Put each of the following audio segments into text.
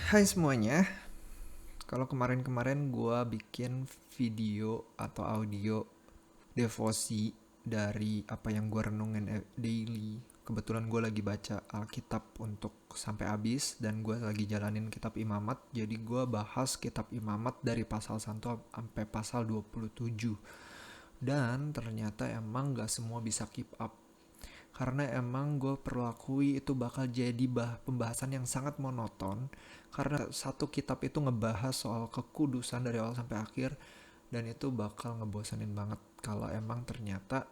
Hai semuanya, kalau kemarin-kemarin gue bikin video atau audio devosi dari apa yang gue renungin daily. Kebetulan gue lagi baca Alkitab untuk sampai habis dan gue lagi jalanin kitab Imamat. Jadi gue bahas kitab Imamat dari pasal 1 sampai pasal 27. Dan ternyata emang gak semua bisa keep up, karena emang gue perlu akui itu bakal jadi pembahasan yang sangat monoton, karena satu kitab itu ngebahas soal kekudusan dari awal sampai akhir, dan itu bakal ngebosenin banget kalau emang ternyata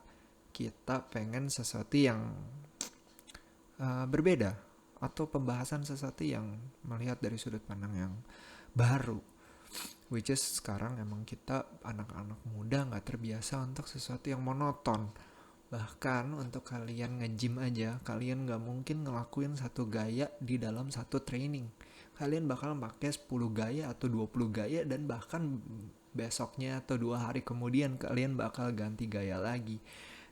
kita pengen sesuatu yang berbeda, atau pembahasan sesuatu yang melihat dari sudut pandang yang baru, which is sekarang emang kita anak-anak muda nggak terbiasa untuk sesuatu yang monoton. Bahkan untuk kalian nge-gym aja, kalian gak mungkin ngelakuin satu gaya di dalam satu training. Kalian bakal pakai 10 gaya atau 20 gaya, dan bahkan besoknya atau 2 hari kemudian kalian bakal ganti gaya lagi.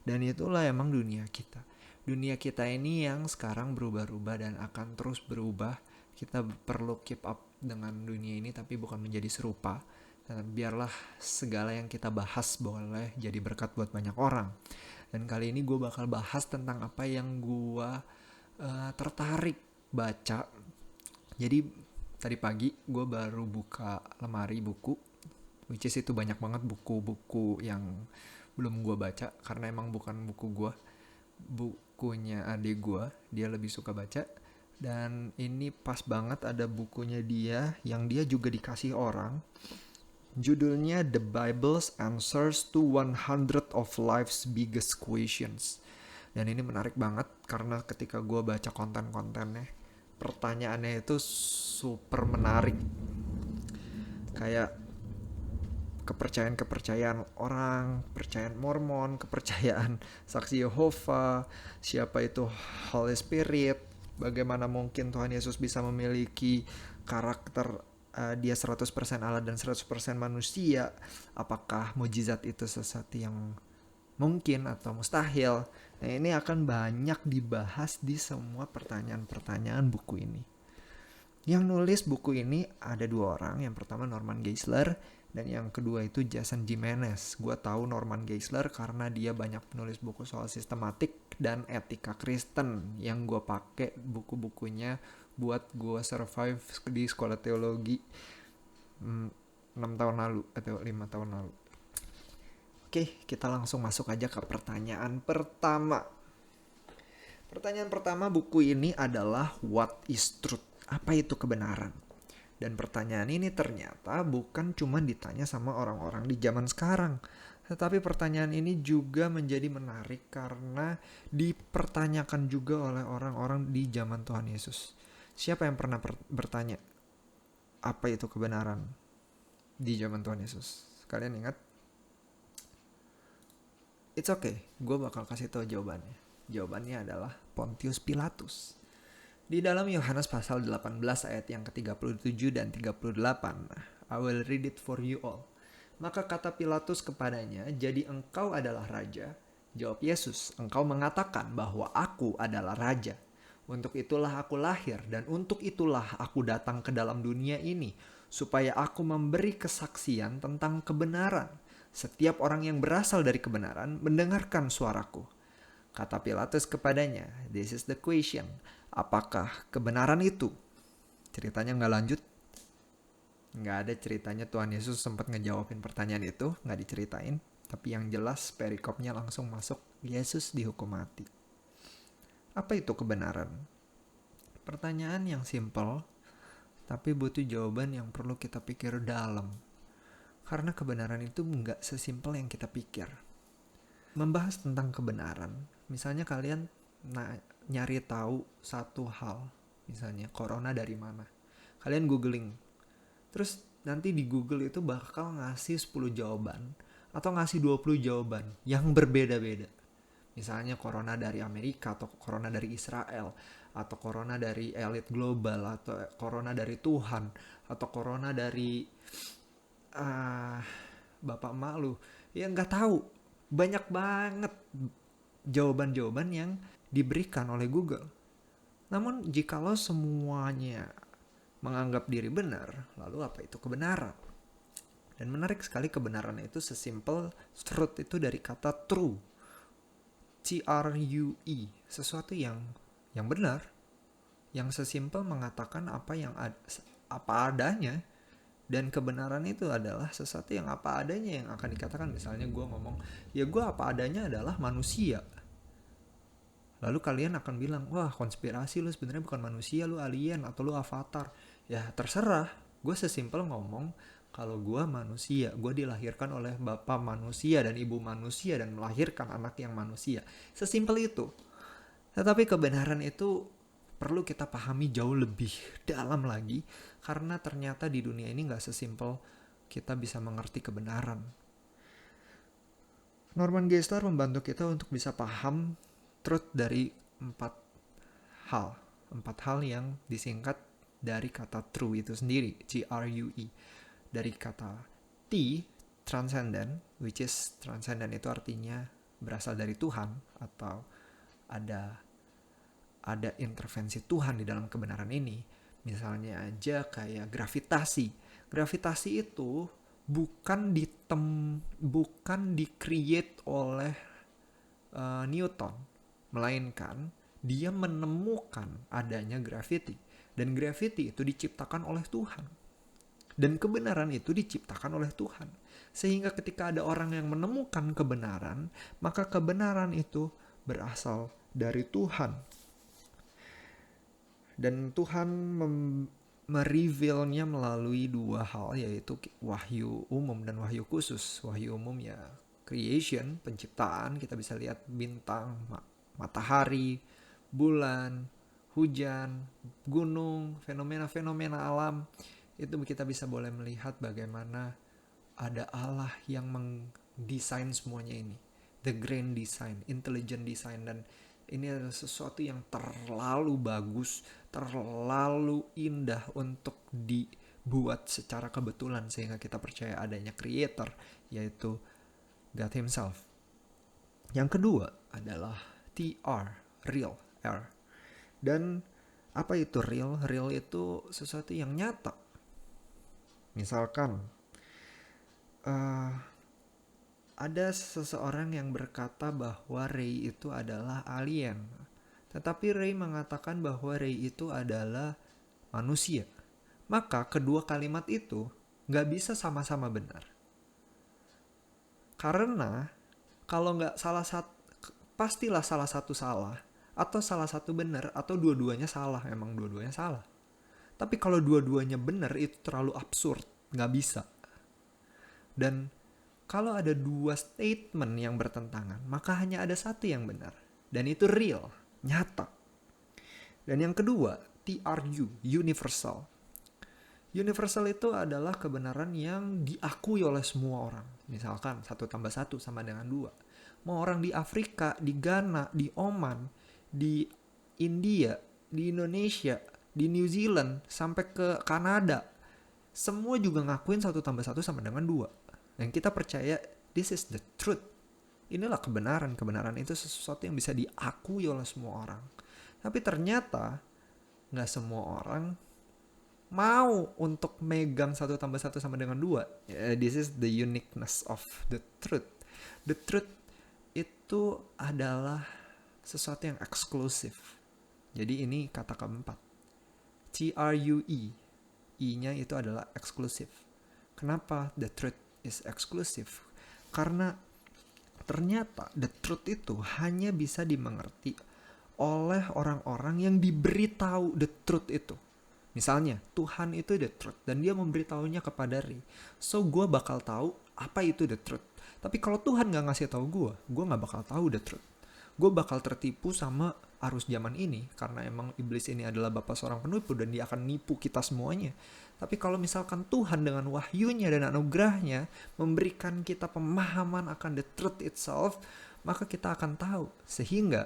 Dan itulah emang dunia kita. Dunia kita ini yang sekarang berubah-ubah dan akan terus berubah. Kita perlu keep up dengan dunia ini tapi bukan menjadi serupa. Dan biarlah segala yang kita bahas boleh jadi berkat buat banyak orang. Dan kali ini gue bakal bahas tentang apa yang gue tertarik baca. Jadi tadi pagi gue baru buka lemari buku, which is itu banyak banget buku-buku yang belum gue baca, karena emang bukan buku gue, bukunya adik gue, dia lebih suka baca. Dan ini pas banget ada bukunya dia yang dia juga dikasih orang. Judulnya The Bible's Answers to 100 of Life's Biggest Questions. Dan ini menarik banget karena ketika gue baca konten-kontennya, pertanyaannya itu super menarik. Kayak kepercayaan-kepercayaan orang, kepercayaan Mormon, kepercayaan Saksi Yehova, siapa itu Holy Spirit, bagaimana mungkin Tuhan Yesus bisa memiliki karakter dia 100% Allah dan 100% manusia, apakah mujizat itu sesuatu yang mungkin atau mustahil. Nah, ini akan banyak dibahas di semua pertanyaan-pertanyaan buku ini. Yang nulis buku ini ada dua orang. Yang pertama Norman Geisler dan yang kedua itu Jason Jimenez. Gue tahu Norman Geisler karena dia banyak menulis buku soal sistematik dan etika Kristen yang gue pakai buku-bukunya buat gue survive di sekolah teologi 6 tahun lalu atau 5 tahun lalu. Oke, kita langsung masuk aja ke pertanyaan pertama. Pertanyaan pertama buku ini adalah What is truth? Apa itu kebenaran? Dan pertanyaan ini ternyata bukan cuma ditanya sama orang-orang di zaman sekarang, tetapi pertanyaan ini juga menjadi menarik karena dipertanyakan juga oleh orang-orang di zaman Tuhan Yesus. Siapa yang pernah bertanya apa itu kebenaran di zaman Tuhan Yesus? Kalian ingat? It's okay, gue bakal kasih tahu jawabannya. Jawabannya adalah Pontius Pilatus. Di dalam Yohanes pasal 18 ayat yang ke-37 dan 38, I will read it for you all. Maka kata Pilatus kepadanya, jadi engkau adalah raja? Jawab Yesus, engkau mengatakan bahwa aku adalah raja. Untuk itulah aku lahir dan untuk itulah aku datang ke dalam dunia ini, supaya aku memberi kesaksian tentang kebenaran. Setiap orang yang berasal dari kebenaran mendengarkan suaraku. Kata Pilatus kepadanya, this is the question. Apakah kebenaran itu? Ceritanya nggak lanjut. Nggak ada ceritanya Tuhan Yesus sempat ngejawabin pertanyaan itu. Nggak diceritain. Tapi yang jelas perikopnya langsung masuk. Yesus dihukum mati. Apa itu kebenaran? Pertanyaan yang simple, tapi butuh jawaban yang perlu kita pikir dalam. Karena kebenaran itu nggak sesimpel yang kita pikir. Membahas tentang kebenaran, misalnya kalian nyari tahu satu hal, misalnya corona dari mana, kalian googling, terus nanti di Google itu bakal ngasih 10 jawaban atau ngasih 20 jawaban yang berbeda-beda. Misalnya corona dari Amerika, atau corona dari Israel, atau corona dari elit global, atau corona dari Tuhan, atau corona dari bapak emak lu. Ya nggak tahu. Banyak banget jawaban-jawaban yang diberikan oleh Google. Namun jikalau semuanya menganggap diri benar, lalu apa itu kebenaran? Dan menarik sekali, kebenaran itu sesimpel truth itu dari kata true, T-R-U-E, sesuatu yang benar, yang sesimpel mengatakan apa adanya. Dan kebenaran itu adalah sesuatu yang apa adanya yang akan dikatakan. Misalnya gue ngomong, ya gue apa adanya adalah manusia. Lalu kalian akan bilang, wah konspirasi, lu sebenarnya bukan manusia, lu alien atau lu avatar. Ya terserah, gue sesimpel ngomong kalau gue manusia, gue dilahirkan oleh bapak manusia dan ibu manusia dan melahirkan anak yang manusia. Sesimpel itu. Tetapi kebenaran itu perlu kita pahami jauh lebih dalam lagi, karena ternyata di dunia ini gak sesimpel kita bisa mengerti kebenaran. Norman Geisler membantu kita untuk bisa paham truth dari 4 hal yang disingkat dari kata true itu sendiri, T-R-U-E. Dari kata T, transcendent, which is transcendent itu artinya berasal dari Tuhan, atau ada intervensi Tuhan di dalam kebenaran ini. Misalnya aja kayak gravitasi. Gravitasi itu bukan di-create oleh Newton, melainkan dia menemukan adanya gravity. Dan gravity itu diciptakan oleh Tuhan. Dan kebenaran itu diciptakan oleh Tuhan. Sehingga ketika ada orang yang menemukan kebenaran, maka kebenaran itu berasal dari Tuhan. Dan Tuhan merevealnya melalui 2 hal, yaitu wahyu umum dan wahyu khusus. Wahyu umum ya creation, penciptaan, kita bisa lihat bintang, matahari, bulan, hujan, gunung, fenomena-fenomena alam. Itu kita bisa boleh melihat bagaimana ada Allah yang mendesain semuanya ini. The grand design, intelligent design, dan ini adalah sesuatu yang terlalu bagus, terlalu indah untuk dibuat secara kebetulan sehingga kita percaya adanya creator, yaitu God himself. Yang kedua adalah TR, real, R. Dan apa itu real? Real itu sesuatu yang nyata. Misalkan ada seseorang yang berkata bahwa Ray itu adalah alien. Tetapi Ray mengatakan bahwa Ray itu adalah manusia. Maka kedua kalimat itu gak bisa sama-sama benar. Karena kalau gak pastilah salah satu salah, atau salah satu benar, atau dua-duanya salah. Emang dua-duanya salah. Tapi kalau dua-duanya benar itu terlalu absurd. Gak bisa. Dan kalau ada 2 statement yang bertentangan, maka hanya ada satu yang benar. Dan itu real, nyata. Dan yang kedua, TRU, universal. Universal itu adalah kebenaran yang diakui oleh semua orang. Misalkan 1+1 sama dengan 2. Mau orang di Afrika, di Ghana, di Oman, di India, di Indonesia, di New Zealand, sampai ke Kanada, semua juga ngakuin 1+1 sama dengan 2. Dan kita percaya this is the truth. Inilah kebenaran. Kebenaran itu sesuatu yang bisa diakui oleh semua orang. Tapi ternyata gak semua orang mau untuk megang 1+1 sama dengan 2. This is the uniqueness of the truth. The truth itu adalah sesuatu yang eksklusif. Jadi ini kata keempat. TRUE. I-nya itu adalah eksklusif. Kenapa the truth is exclusive? Karena ternyata the truth itu hanya bisa dimengerti oleh orang-orang yang diberitahu the truth itu. Misalnya Tuhan itu the truth dan dia memberitahunya kepada Ray. So gue bakal tahu apa itu the truth. Tapi kalau Tuhan gak ngasih tahu gue gak bakal tahu the truth. Gue bakal tertipu sama arus zaman ini karena emang iblis ini adalah bapa seorang penipu dan dia akan nipu kita semuanya. Tapi kalau misalkan Tuhan dengan wahyunya dan anugerahnya memberikan kita pemahaman akan the truth itself, maka kita akan tahu. Sehingga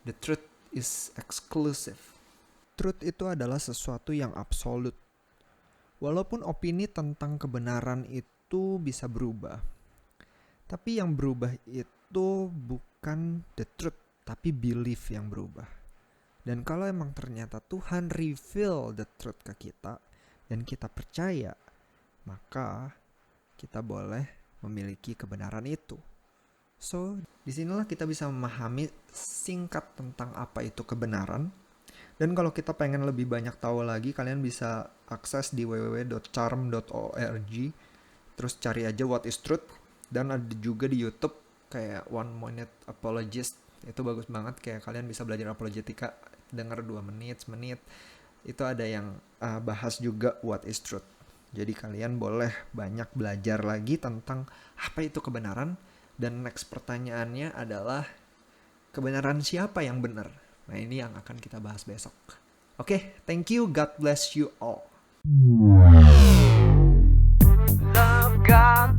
the truth is exclusive. Truth itu adalah sesuatu yang absolut. Walaupun opini tentang kebenaran itu bisa berubah. Tapi yang berubah itu bukan the truth, tapi belief yang berubah. Dan kalau emang ternyata Tuhan reveal the truth ke kita dan kita percaya, maka kita boleh memiliki kebenaran itu. So, disinilah kita bisa memahami singkat tentang apa itu kebenaran. Dan kalau kita pengen lebih banyak tahu lagi, kalian bisa akses di www.charm.org. Terus cari aja what is truth. Dan ada juga di YouTube kayak 1 Minute Apologist. Itu bagus banget, kayak kalian bisa belajar apologetika, denger 2 menit, semenit. Itu ada yang bahas juga what is truth. Jadi kalian boleh banyak belajar lagi tentang apa itu kebenaran. Dan next pertanyaannya adalah, kebenaran siapa yang benar? Nah, ini yang akan kita bahas besok. Oke, thank you. God bless you all. Love God,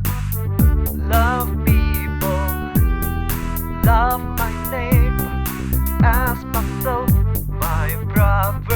love people, love my neighbor as myself, my brother.